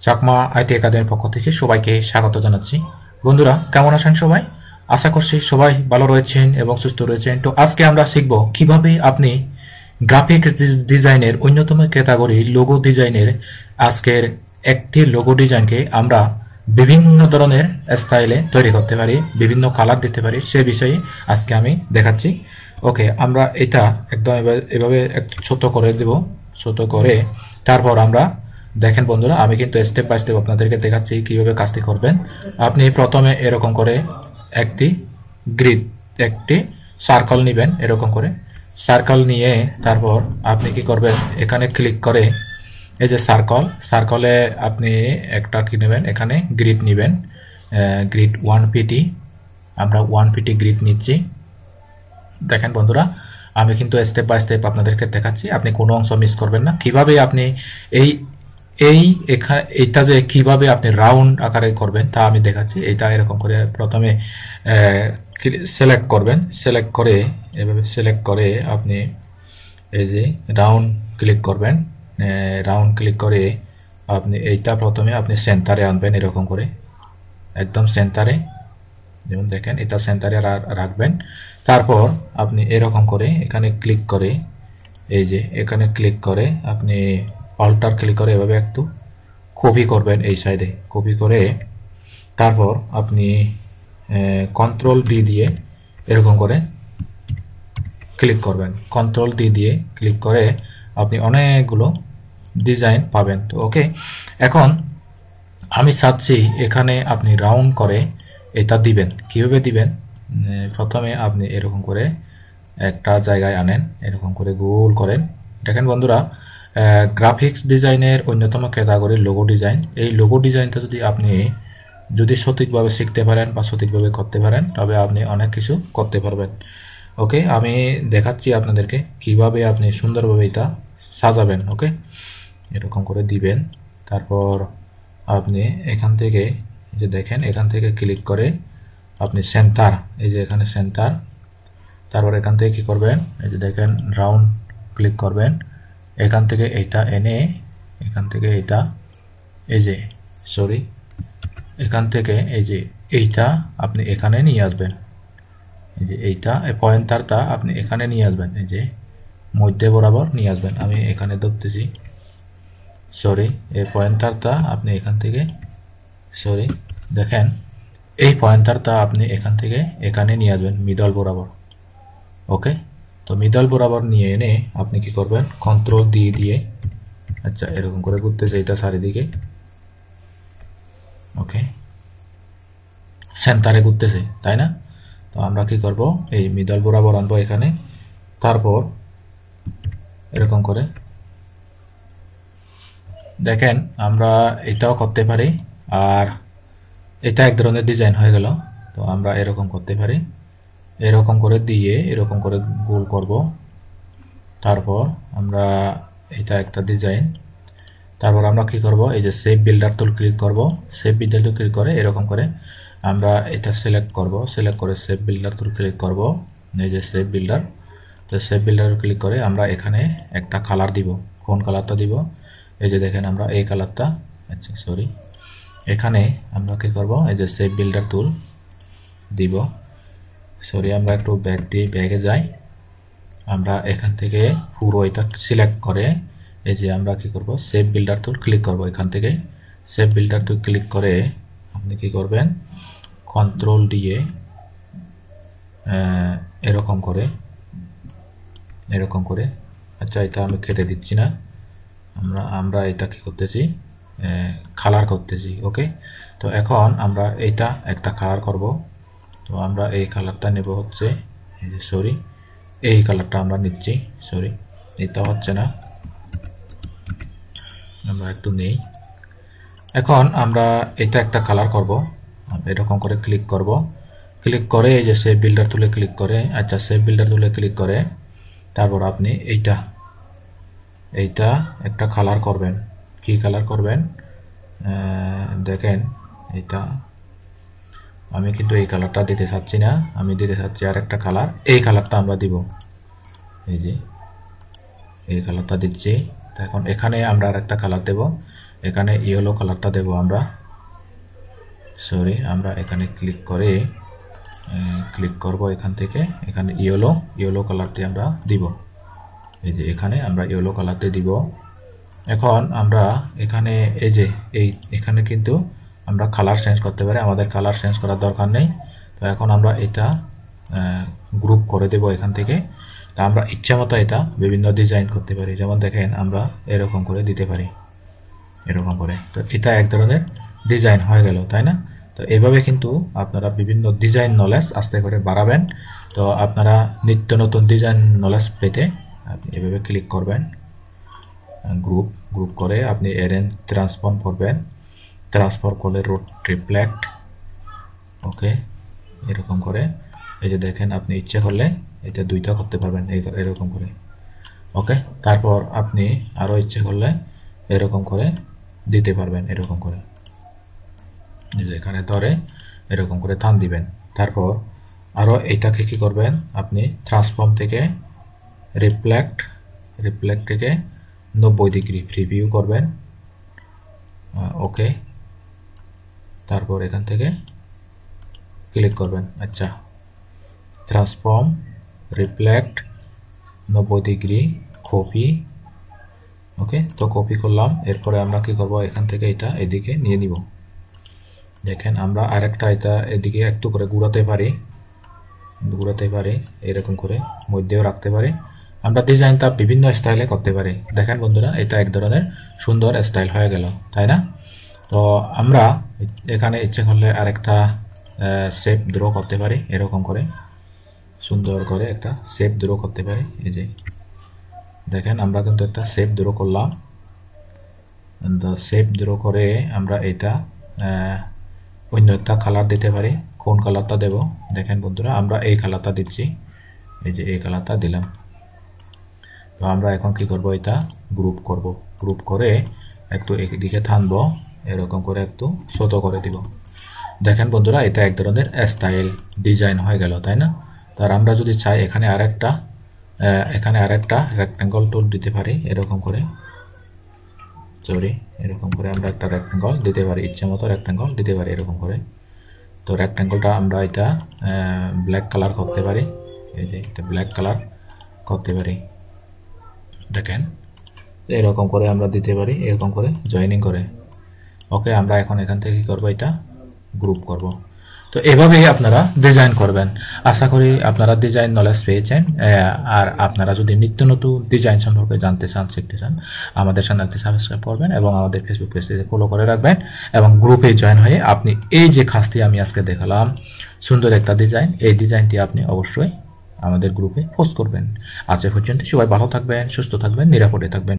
Chakma IT একাডেমির পক্ষ থেকে সবাইকে স্বাগত জানাচ্ছি। বন্ধুরা কেমন আছেন সবাই? আশা করছি সবাই ভালো রয়েছেন এবং সুস্থ রয়েছেন। তো আজকে আমরা শিখব কিভাবে আপনি গ্রাফিক্স ডিজাইনের অন্যতম ক্যাটাগরি লোগো ডিজাইনের আজকের একটি লোগো ডিজাইনকে আমরা বিভিন্ন ধরনের স্টাইলে তৈরি করতে পারি, বিভিন্ন কালার দিতে পারি, সে বিষয়ে আজকে আমি দেখাচ্ছি। ওকে, আমরা এটা একদম এভাবে একটু ছোট করে দেব। ছোট করে তারপর আমরা দেখেন বন্ধুরা, আমি কিন্তু স্টেপ বাই স্টেপ আপনাদেরকে দেখাচ্ছি কিভাবে কাজটি করবেন। আপনি প্রথমে এরকম করে একটি গ্রিড, একটি সার্কেল নেবেন। এরকম করে সার্কেল নিয়ে তারপর আপনি কি করবেন, এখানে ক্লিক করে এই যে সার্কলে আপনি একটা কি নেবেন, এখানে গ্রিড নেবেন, গ্রিড 1pt। আমরা 1pt গ্রিড নিচ্ছি। দেখেন বন্ধুরা, আমি কিন্তু স্টেপ বাই স্টেপ আপনাদেরকে দেখাচ্ছি, আপনি কোনো অংশ মিস করবেন না। কিভাবে আপনি এইটা যে কিভাবে আপনি রাউন্ড আকারে করবেন তা আমি দেখাচ্ছি। এইটা এরকম করে প্রথমে সিলেক্ট করবেন, সিলেক্ট করে এভাবে সিলেক্ট করে আপনি এই যে রাউন্ড ক্লিক করবেন। রাউন্ড ক্লিক করে আপনি এইটা প্রথমে আপনি সেন্টারে আনবেন, এরকম করে একদম সেন্টারে, যেমন দেখেন এটা সেন্টারে রাখবেন। তারপর আপনি এরকম করে এখানে ক্লিক করে এই যে এখানে ক্লিক করে আপনি অল্টার ক্লিক করে এভাবে একটু কপি করবেন এই সাইডে, কপি করে তারপর আপনি কন্ট্রোল ডি দিয়ে এরকম করে ক্লিক করবেন। কন্ট্রোল ডি দিয়ে ক্লিক করে আপনি অনেকগুলো ডিজাইন পাবেন। তো ওকে, এখন আমি চাচ্ছি এখানে আপনি রাউন্ড করে এটা দিবেন। কিভাবে দিবেন, প্রথমে আপনি এরকম করে একটা জায়গায় আনেন, এরকম করে গোল করেন। দেখেন বন্ধুরা, গ্রাফিক্স ডিজাইনের অন্যতম ক্যাটাগরি লোগো ডিজাইন। এই লোগো ডিজাইনটা যদি সঠিকভাবে শিখতে পারেন বা সঠিকভাবে করতে পারেন তবে আপনি অনেক কিছু করতে পারবেন। ওকে, আমি দেখাচ্ছি আপনাদেরকে কিভাবে আপনি সুন্দরভাবে এটা সাজাবেন। ওকে, এরকম করে দিবেন। তারপর আপনি এখান থেকে যে দেখেন এখান থেকে ক্লিক করে আপনি সেন্টার, এই যে এখানে সেন্টার, তারপর এখান থেকে কি করবেন, এই যে দেখেন রাউন্ড ক্লিক করবেন। এখান থেকে এইটা এনে এখান থেকে এইটা এই যে এখান থেকে এই যে এইটা আপনি এখানে নিয়ে আসবেন। এই যে এইটা পয়েন্টারটা আপনি এখানে নিয়ে আসবেন, এই যে মধ্যে বরাবর নিয়ে আসবেন। আমি এখানে ধরতেছি, এই পয়েন্টারটা আপনি এখান থেকে দেখেন এই পয়েন্টারটা আপনি এখান থেকে এখানে নিয়ে আসবেন মিডল বরাবর। ওকে, তো মিডল বরাবর নিয়ে এনে আপনি কি করবেন, কন্ট্রোল দিয়ে আচ্ছা এরকম করে ঘুরতেছে এটা চারিদিকে। ওকে, সেন্টারে ঘুরতেছে, তাই না? তো আমরা কি করব, এই মিডল বরাবর আনবো এখানে। তারপর এরকম করে দেখেন আমরা এটাও করতে পারি, আর এটা এক ধরনের ডিজাইন হয়ে গেল। তো আমরা এরকম করতে পারি, এরকম করে দিয়ে এরকম করে গোল করব। তারপর আমরা এটা একটা ডিজাইন। তারপর আমরা কি করব, এই যে সেভ বিল্ডার টুল ক্লিক করব। সেভ বিল্ডার টুল ক্লিক করে এরকম করে আমরা এটা সিলেক্ট করব, সিলেক্ট করে সেভ বিল্ডার টুল ক্লিক করব। এই যে সেভ বিল্ডার, তো সেভ বিল্ডার ক্লিক করে আমরা এখানে একটা কালার দিব। কোন কালারটা দিব, এই যে দেখেন আমরা এই কালারটা, আচ্ছা এখানে আমরা কি করব, এই যে সেভ বিল্ডার টুল দিব। আমরা একটু ব্যাগে যাই। আমরা এখান থেকে পুরো এটা সিলেক্ট করে এই যে আমরা কি করব, সেভ বিল্ডার টুল ক্লিক করব। এখান থেকে সেভ বিল্ডার টুল ক্লিক করে আপনি কি করবেন, কন্ট্রোল দিয়ে এরকম করে আচ্ছা এটা আমি কেটে দিচ্ছি না, আমরা এটা কি করতেছি, কালার করতেছি। ওকে, তো এখন আমরা এইটা একটা কালার করব। তো আমরা এই কালারটা নেব হচ্ছে এই যে এই কালারটা আমরা নিচ্ছি। এটা হচ্ছে না, আমরা একটু নেই। এখন আমরা এটা একটা কালার করব, এরকম করে ক্লিক করব। ক্লিক করে এই যে সেভ বিল্ডার টুলে ক্লিক করে, আচ্ছা সেভ বিল্ডার টুলে ক্লিক করে তারপর আপনি এইটা একটা কালার করবেন। কি কালার করবেন, দেখেন এটা আমি কিন্তু এই কালারটা দিতে চাচ্ছি না, আমি দিতে চাচ্ছি আর একটা কালার। এই কালারটা আমরা দিব, এই যে এই কালারটা দিচ্ছি। এখন এখানে আমরা আর একটা কালার দেব, এখানে ইয়েলো কালারটা দেব আমরা, সরি আমরা এখানে ক্লিক করব এখান থেকে, এখানে ইয়েলো কালারটি আমরা দিব। এই যে এখানে আমরা ইয়েলো কালারটি দিব। এখন আমরা এখানে এই যে এখানে কিন্তু আমরা কালার চেঞ্জ করতে পারি, আমাদের কালার চেঞ্জ করার দরকার নেই। তো এখন আমরা এটা গ্রুপ করে দেব এখান থেকে। তা আমরা ইচ্ছা মতো এটা বিভিন্ন ডিজাইন করতে পারি, যেমন দেখেন আমরা এরকম করে দিতে পারি, এরকম করে। তো এটা এক ধরনের ডিজাইন হয়ে গেল, তাই না? তো এভাবে কিন্তু আপনারা বিভিন্ন ডিজাইন নলেজ আস্তে করে বাড়াবেন। তো আপনারা নিত্য নতুন ডিজাইন নলেজ পেতে আপনি এভাবে ক্লিক করবেন, গ্রুপ করে আপনি অ্যারেঞ্জ ট্রান্সফর্ম করবেন, ট্রান্সফার করলে রোড রিফ্লেক্ট, ওকে এরকম করে। এই যে দেখেন আপনি ইচ্ছে করলে এটা দুইটা করতে পারবেন এরকম করে, ওকে। তারপর আপনি আরো ইচ্ছে করলে এরকম করে দিতে পারবেন, এরকম করে এই যে এখানে ধরে এরকম করে টান দিবেন। তারপর আরো এইটাকে কি করবেন, আপনি ট্রান্সফর্ম থেকে রিফ্লেক্ট থেকে 90 ডিগ্রি প্রিভিউ করবেন, ওকে। তারপর এখান থেকে ক্লিক করবেন, আচ্ছা ট্রান্সফর্ম রিফ্লেক্ট 90 ডিগ্রি কপি, ওকে। তো কপি করলাম। এরপরে আমরা কি করব, এখান থেকে এটা এদিকে নিয়ে নিব। দেখেন আমরা আরেকটা এটা এদিকে একটু করে ঘোরাতে পারি এরকম করে, মধ্যেও রাখতে পারি। আমরা ডিজাইনটা বিভিন্ন স্টাইলে করতে পারি। দেখেন বন্ধুরা, এটা এক ধরনের সুন্দর স্টাইল হয়ে গেল, তাই না? তো আমরা এখানে ইচ্ছে করলে আরেকটা শেপ ড্র করতে পারি, এরকম করে সুন্দর করে একটা শেপ ড্র করতে পারি। এই যে দেখেন আমরা কিন্তু একটা শেপ ড্র করলাম। শেপ ড্র করে আমরা এটা অন্য একটা কালার দিতে পারি। কোন কালারটা দেব? দেখেন বন্ধুরা, আমরা এই কালারটা দিচ্ছি, এই যে এই কালারটা দিলাম। তো আমরা এখন কি করব, এটা গ্রুপ করে একটু একদিকে টানবো, এরকম করে একটু ছোট করে দিব। দেখেন বন্ধুরা, এটা এক ধরনের স্টাইল ডিজাইন হয়ে গেল, তাই না? তার আমরা যদি চাই এখানে আরেকটা রেক্টেঙ্গল টুল দিতে পারি, এরকম করে, সরি এরকম করে আমরা একটা রেক্টেঙ্গল দিতে পারি, ইচ্ছে মতো রেক্টেঙ্গল দিতে পারি এরকম করে। তো রেক্টেঙ্গলটা আমরা এটা ব্ল্যাক কালার করতে পারি, এই যে এটা ব্ল্যাক কালার করতে পারি। দেখেন এরকম করে আমরা দিতে পারি, এরকম করে জয়েনিং করে, ওকে। আমরা এখন এখান থেকে কি করব, এটা গ্রুপ করব। তো এভাবেই আপনারা ডিজাইন করবেন। আশা করি আপনারা ডিজাইন নলেজ পেয়েছেন। আর আপনারা যদি নিত্য নতুন ডিজাইন সম্পর্কে জানতে চান, শিখতে চান, আমাদের চ্যানেলটি সাবস্ক্রাইব করবেন এবং আমাদের ফেসবুক পেজটিতে ফলো করে রাখবেন এবং গ্রুপে জয়েন হয়ে আপনি এই যে কাজটি আমি আজকে দেখালাম, সুন্দর একটা ডিজাইন, এই ডিজাইনটি আপনি অবশ্যই আমাদের গ্রুপে পোস্ট করবেন। আজ পর্যন্ত সবাই ভালো থাকবেন, সুস্থ থাকবেন, নিরাপদে থাকবেন।